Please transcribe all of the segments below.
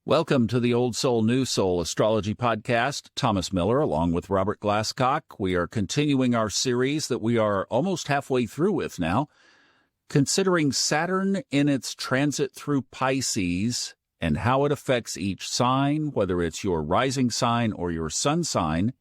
Welcome to the Old Soul, New Soul Astrology Podcast. Thomas Miller, along with Robert Glasscock. We are continuing our series that we are almost halfway through with now, considering Saturn in its transit through Pisces and how it affects each sign, whether it's your rising sign or your sun sign.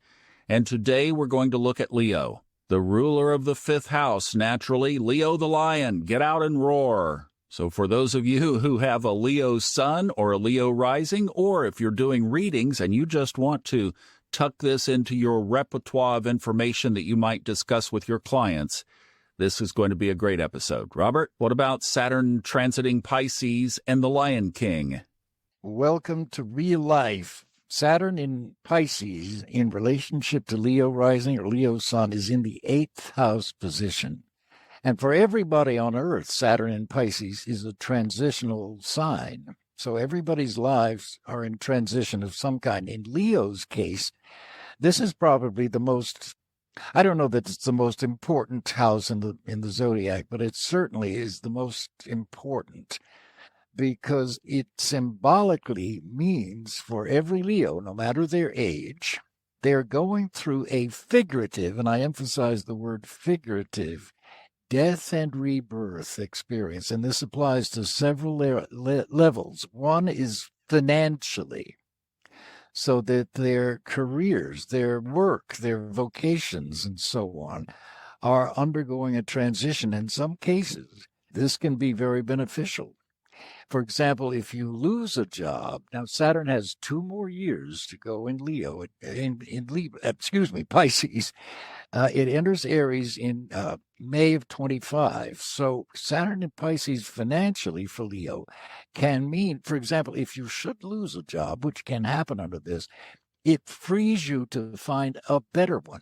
And today we're going to look at Leo, the ruler of the fifth house, naturally. Leo the lion, get out and roar. So for those of you who have a Leo sun or a Leo rising, or if you're doing readings and you just want to tuck this into your repertoire of information that you might discuss with your clients, this is going to be a great episode. Robert, what about Saturn transiting Pisces and the Lion King? Welcome to real life. Saturn in Pisces in relationship to Leo rising or Leo sun is in the 8th house position. And for everybody on Earth, Saturn in Pisces is a transitional sign. So everybody's lives are in transition of some kind. In Leo's case, this is probably the most, I don't know that it's the most important house in the zodiac, but it certainly is the most important because it symbolically means for every Leo, no matter their age, they're going through a figurative, and I emphasize the word figurative, death and rebirth experience, and this applies to several levels. One is financially, so that their careers, their work, their vocations, and so on are undergoing a transition. In some cases, this can be very beneficial. For example, if you lose a job, now Saturn has 2 more years to go in Leo, Pisces. It enters Aries in May of 25. So Saturn in Pisces financially for Leo can mean, for example, if you should lose a job, which can happen under this, it frees you to find a better one.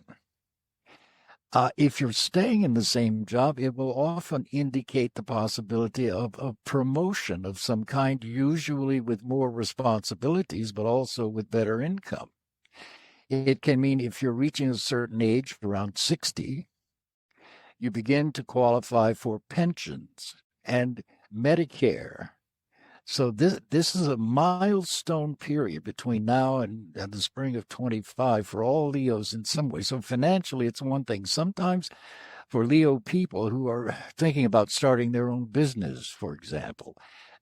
If you're staying in the same job, it will often indicate the possibility of a promotion of some kind, usually with more responsibilities, but also with better income. It can mean if you're reaching a certain age, around 60, you begin to qualify for pensions and Medicare. So this is a milestone period between now and the spring of 25 for all Leos in some way. So financially, it's one thing. Sometimes for Leo people who are thinking about starting their own business, for example,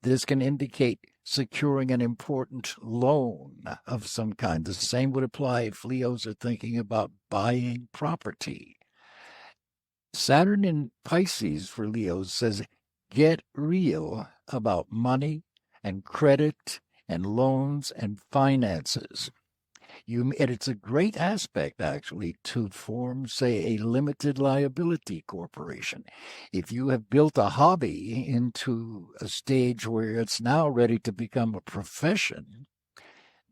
this can indicate securing an important loan of some kind. The same would apply if Leos are thinking about buying property. Saturn in Pisces for Leos says, get real about money and credit and loans and finances. And it's a great aspect, actually, to form, say, a limited liability corporation. If you have built a hobby into a stage where it's now ready to become a profession,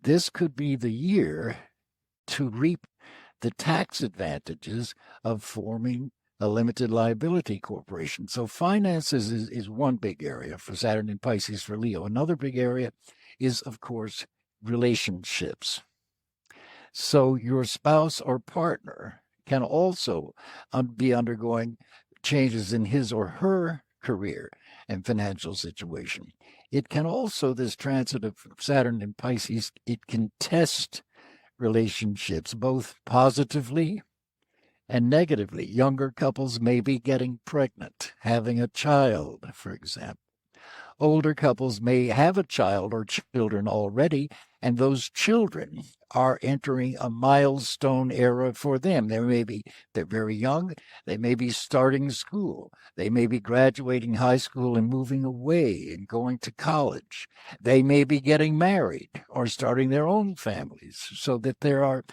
this could be the year to reap the tax advantages of forming a limited liability corporation. So finances is one big area for Saturn in Pisces for Leo. Another big area is, of course, relationships. So your spouse or partner can also be undergoing changes in his or her career and financial situation. It can also, this transit of Saturn in Pisces, it can test relationships, both positively and negatively. Younger couples may be getting pregnant, having a child, for example. Older couples may have a child or children already, and those children are entering a milestone era for them. They're very young. They may be starting school. They may be graduating high school and moving away and going to college. They may be getting married or starting their own families, so that there are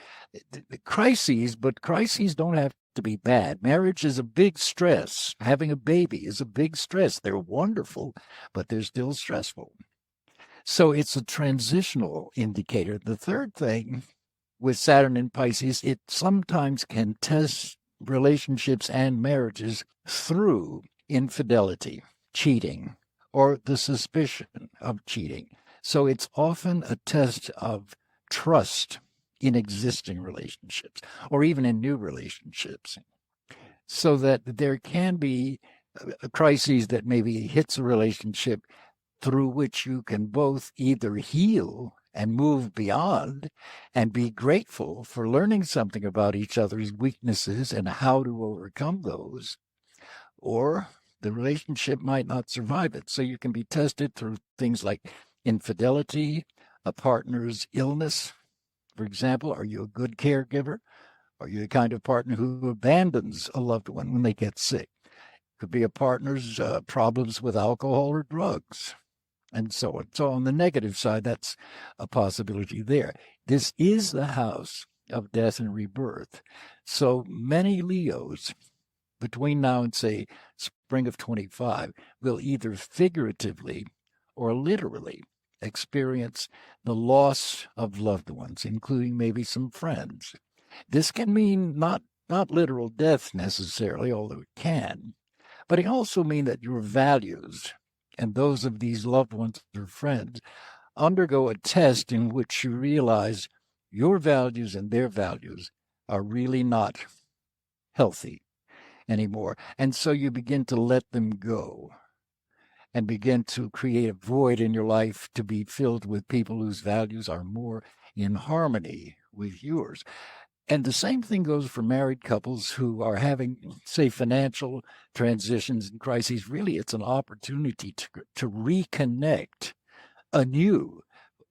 crises, but crises don't have to be bad. Marriage is a big stress. Having a baby is a big stress. They're wonderful, but they're still stressful. So it's a transitional indicator. The third thing with Saturn in Pisces, it sometimes can test relationships and marriages through infidelity, cheating, or the suspicion of cheating. So it's often a test of trust in existing relationships or even in new relationships, so that there can be crises that maybe hits a relationship through which you can both either heal and move beyond and be grateful for learning something about each other's weaknesses and how to overcome those, or the relationship might not survive it. So you can be tested through things like infidelity, a partner's illness. For example, are you a good caregiver? Are you the kind of partner who abandons a loved one when they get sick? Could be a partner's problems with alcohol or drugs, and so on. So on the negative side, that's a possibility there. This is the house of death and rebirth. So many Leos between now and, say, spring of 25 will either figuratively or literally experience the loss of loved ones, including maybe some friends. This can mean not literal death necessarily, although it can, but it also mean that your values and those of these loved ones or friends undergo a test in which you realize your values and their values are really not healthy anymore. And so you begin to let them go and begin to create a void in your life to be filled with people whose values are more in harmony with yours. And the same thing goes for married couples who are having, say, financial transitions and crises. Really, it's an opportunity to reconnect anew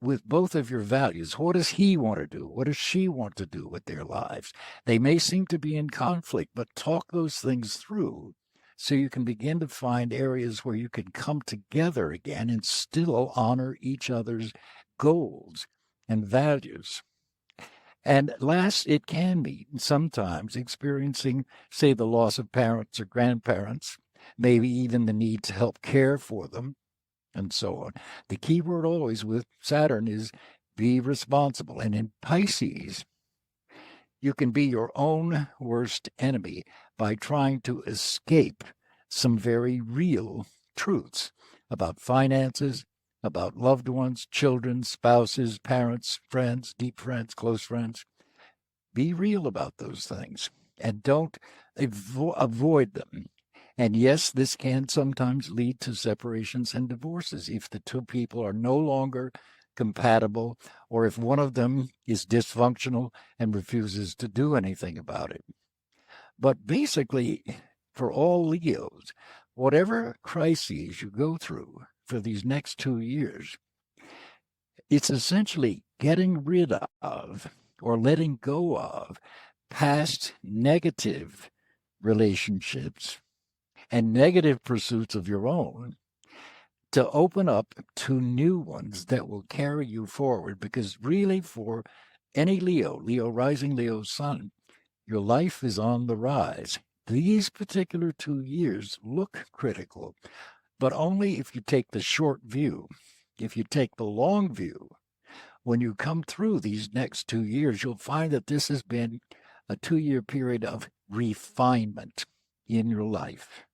with both of your values. What does he want to do? What does she want to do with their lives? They may seem to be in conflict, but talk those things through so you can begin to find areas where you can come together again and still honor each other's goals and values. And last, it can be sometimes experiencing, say, the loss of parents or grandparents, maybe even the need to help care for them, and so on. The key word always with Saturn is be responsible. And in Pisces, you can be your own worst enemy by trying to escape some very real truths about finances, about loved ones, children, spouses, parents, friends, deep friends, close friends. Be real about those things and don't avoid them. And yes, this can sometimes lead to separations and divorces if the two people are no longer compatible or if one of them is dysfunctional and refuses to do anything about it. But basically, for all Leos, whatever crises you go through for these next 2 years, it's essentially getting rid of or letting go of past negative relationships and negative pursuits of your own to open up to new ones that will carry you forward. Because really, for any Leo rising, Leo sun, your life is on the rise. These particular 2 years look critical, but only if you take the short view. If you take the long view, when you come through these next 2 years, you'll find that this has been a 2-year period of refinement in your life.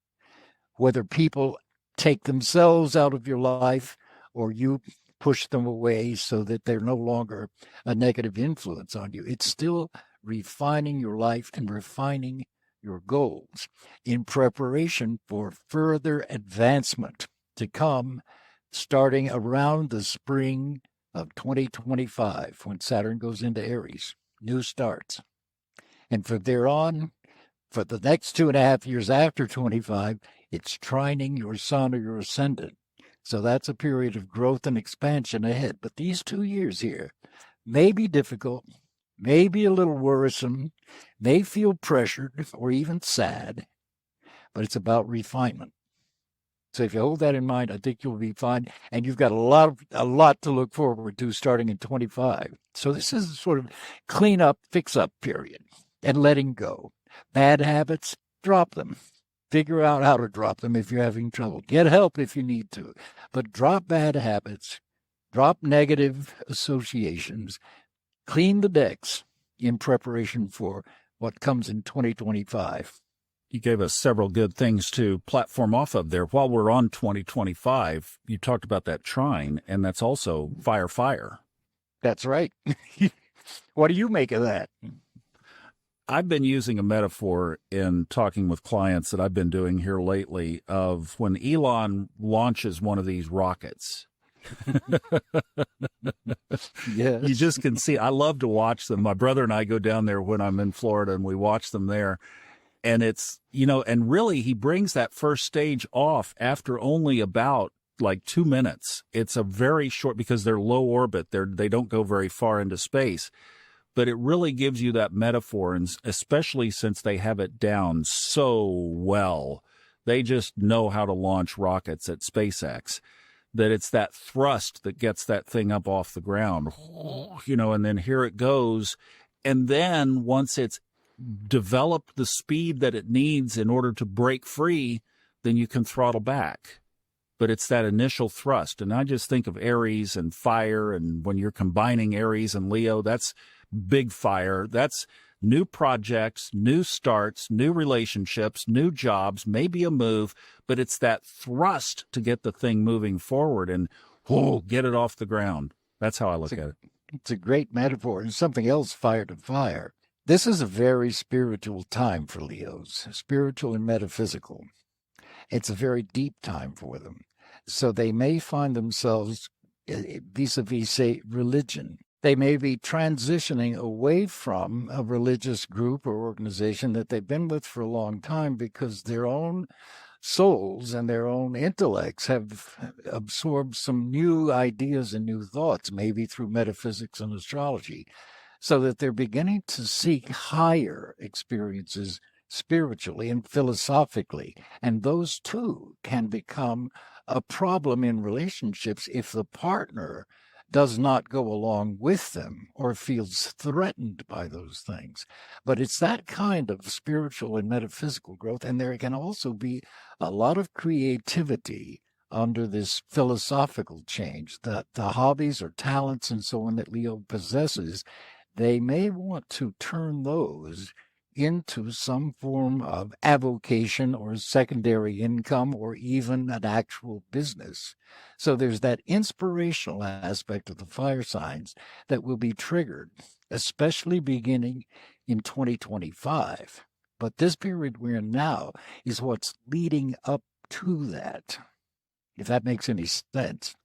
Whether people take themselves out of your life or you push them away so that they're no longer a negative influence on you, it's still refining your life and refining your goals in preparation for further advancement to come starting around the spring of 2025 when Saturn goes into Aries. New starts. And from there on, for the next 2.5 years after 25, it's trining your sun or your ascendant. So that's a period of growth and expansion ahead. But these 2 years here may be difficult, may be a little worrisome, may feel pressured or even sad, but it's about refinement. So if you hold that in mind, I think you'll be fine. And you've got a lot to look forward to starting in 25. So this is a sort of clean up, fix up period and letting go. Bad habits, drop them. Figure out how to drop them if you're having trouble. Get help if you need to. But drop bad habits, drop negative associations, clean the decks in preparation for what comes in 2025. You gave us several good things to platform off of there. While we're on 2025, you talked about that trine, and that's also fire. That's right. What do you make of that? I've been using a metaphor in talking with clients that I've been doing here lately of when Elon launches one of these rockets. Yes. You just can see. I love to watch them. My brother and I go down there when I'm in Florida, and we watch them there. And it's, and really he brings that first stage off after only about like 2 minutes. It's a very short, because they're low orbit. They don't go very far into space. But it really gives you that metaphor, and especially since they have it down so well. They just know how to launch rockets at SpaceX, that it's that thrust that gets that thing up off the ground, and then here it goes. And then once it's developed the speed that it needs in order to break free, then you can throttle back. But it's that initial thrust. And I just think of Aries and fire, and when you're combining Aries and Leo, that's big fire. That's new projects, new starts, new relationships, new jobs, maybe a move, but it's that thrust to get the thing moving forward and get it off the ground. That's how I look at it. It's a great metaphor. And something else, fire to fire. This is a very spiritual time for Leos, spiritual and metaphysical. It's a very deep time for them. So they may find themselves vis-a-vis, say, religion. They may be transitioning away from a religious group or organization that they've been with for a long time because their own souls and their own intellects have absorbed some new ideas and new thoughts, maybe through metaphysics and astrology, so that they're beginning to seek higher experiences spiritually and philosophically. And those too can become a problem in relationships if the partner does not go along with them or feels threatened by those things. But it's that kind of spiritual and metaphysical growth. And there can also be a lot of creativity under this philosophical change, that the hobbies or talents and so on that Leo possesses, they may want to turn those into some form of avocation or secondary income or even an actual business. So there's that inspirational aspect of the fire signs that will be triggered, especially beginning in 2025. But this period we're in now is what's leading up to that, if that makes any sense.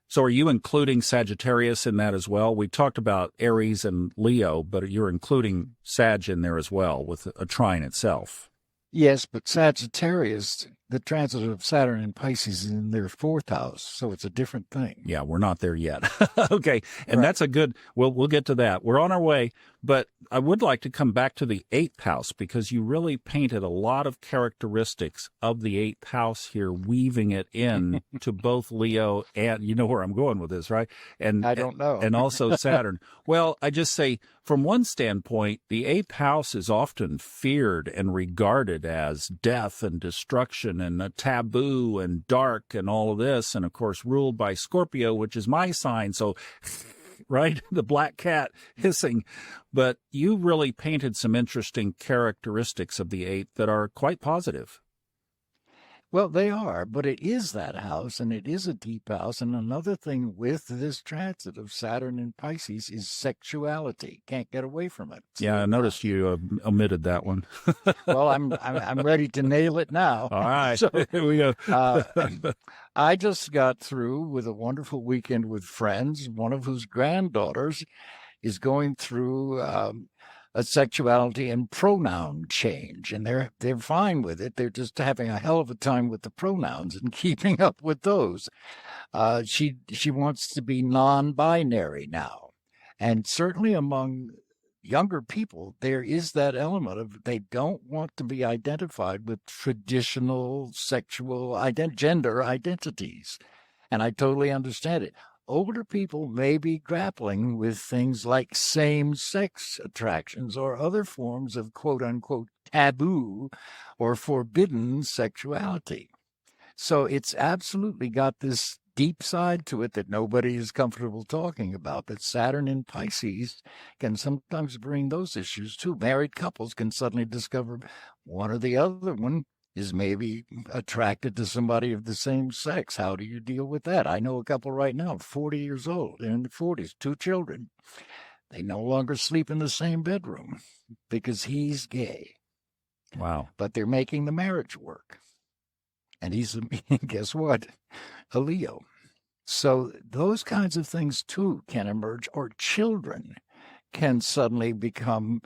So are you including Sagittarius in that as well? We talked about Aries and Leo, but you're including Sag in there as well with a trine itself. Yes, but Sagittarius, the transit of Saturn and Pisces is in their 4th house, so it's a different thing. Yeah, we're not there yet. Okay, and That's a good, we'll get to that. We're on our way, but I would like to come back to the 8th house because you really painted a lot of characteristics of the 8th house here, weaving it in to both Leo and, you know where I'm going with this, right? And I don't know. And also Saturn. Well, I just say, from one standpoint, the 8th house is often feared and regarded as death and destruction and a taboo and dark and all of this. And of course, ruled by Scorpio, which is my sign. So, right, the black cat hissing. But you really painted some interesting characteristics of the 8th that are quite positive. Well, they are, but it is that house, and it is a deep house. And another thing with this transit of Saturn and Pisces is sexuality. Can't get away from it. Yeah, I noticed you omitted that one. Well, I'm ready to nail it now. All right, so, here we go. I just got through with a wonderful weekend with friends, one of whose granddaughters is going through a sexuality and pronoun change, and they're fine with it. They're just having a hell of a time with the pronouns and keeping up with those. She wants to be non-binary now, and certainly among younger people, there is that element of they don't want to be identified with traditional sexual gender identities, and I totally understand it. Older people may be grappling with things like same-sex attractions or other forms of quote-unquote taboo or forbidden sexuality. So it's absolutely got this deep side to it that nobody is comfortable talking about, that Saturn in Pisces can sometimes bring those issues too. Married couples can suddenly discover one or the other one is maybe attracted to somebody of the same sex. How do you deal with that? I know a couple right now, 40 years old, in the 40s, 2 children. They no longer sleep in the same bedroom because he's gay. Wow. But they're making the marriage work. And he's, guess what? A Leo. So those kinds of things, too, can emerge. Or children can suddenly become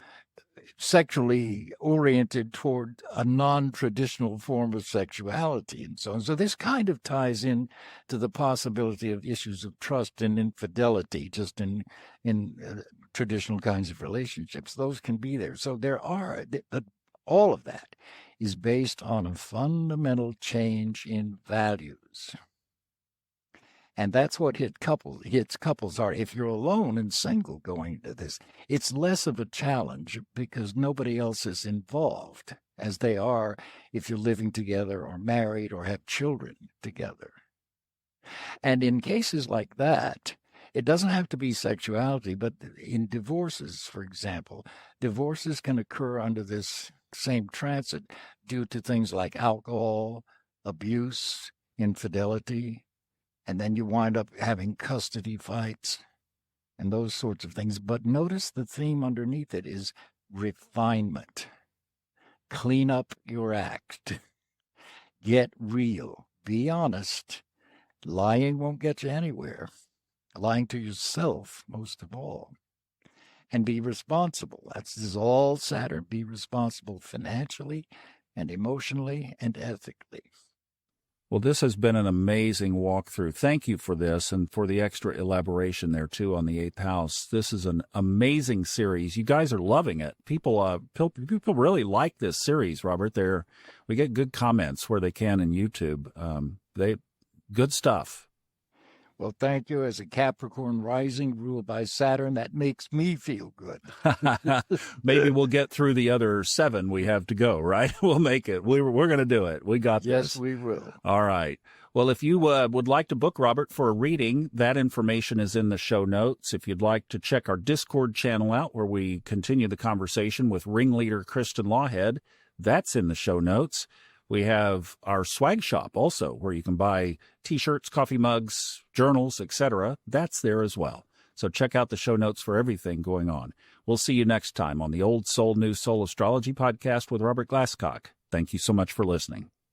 sexually oriented toward a non-traditional form of sexuality and so on. So this kind of ties in to the possibility of issues of trust and infidelity just in traditional kinds of relationships. Those can be there. So there are, all of that is based on a fundamental change in values. And that's what hits couples are. If you're alone and single going to this, it's less of a challenge because nobody else is involved as they are if you're living together or married or have children together. And in cases like that, it doesn't have to be sexuality, but in divorces, for example, divorces can occur under this same transit due to things like alcohol, abuse, infidelity. And then you wind up having custody fights and those sorts of things. But notice the theme underneath it is refinement. Clean up your act. Get real. Be honest. Lying won't get you anywhere. Lying to yourself, most of all. And be responsible. This is all Saturn. Be responsible financially and emotionally and ethically. Well, this has been an amazing walkthrough. Thank you for this and for the extra elaboration there, too, on the 8th house. This is an amazing series. You guys are loving it. People really like this series, Robert. We get good comments where they can in YouTube. Good stuff. Well, thank you. As a Capricorn rising ruled by Saturn, that makes me feel good. Maybe we'll get through the other 7 we have to go, right? We'll make it. We're going to do it. We got this. Yes, we will. All right. Well, if you would like to book Robert for a reading, that information is in the show notes. If you'd like to check our Discord channel out where we continue the conversation with ringleader Kristen Lawhead, that's in the show notes. We have our swag shop also, where you can buy T-shirts, coffee mugs, journals, etc. That's there as well. So check out the show notes for everything going on. We'll see you next time on the Old Soul, New Soul Astrology podcast with Robert Glasscock. Thank you so much for listening.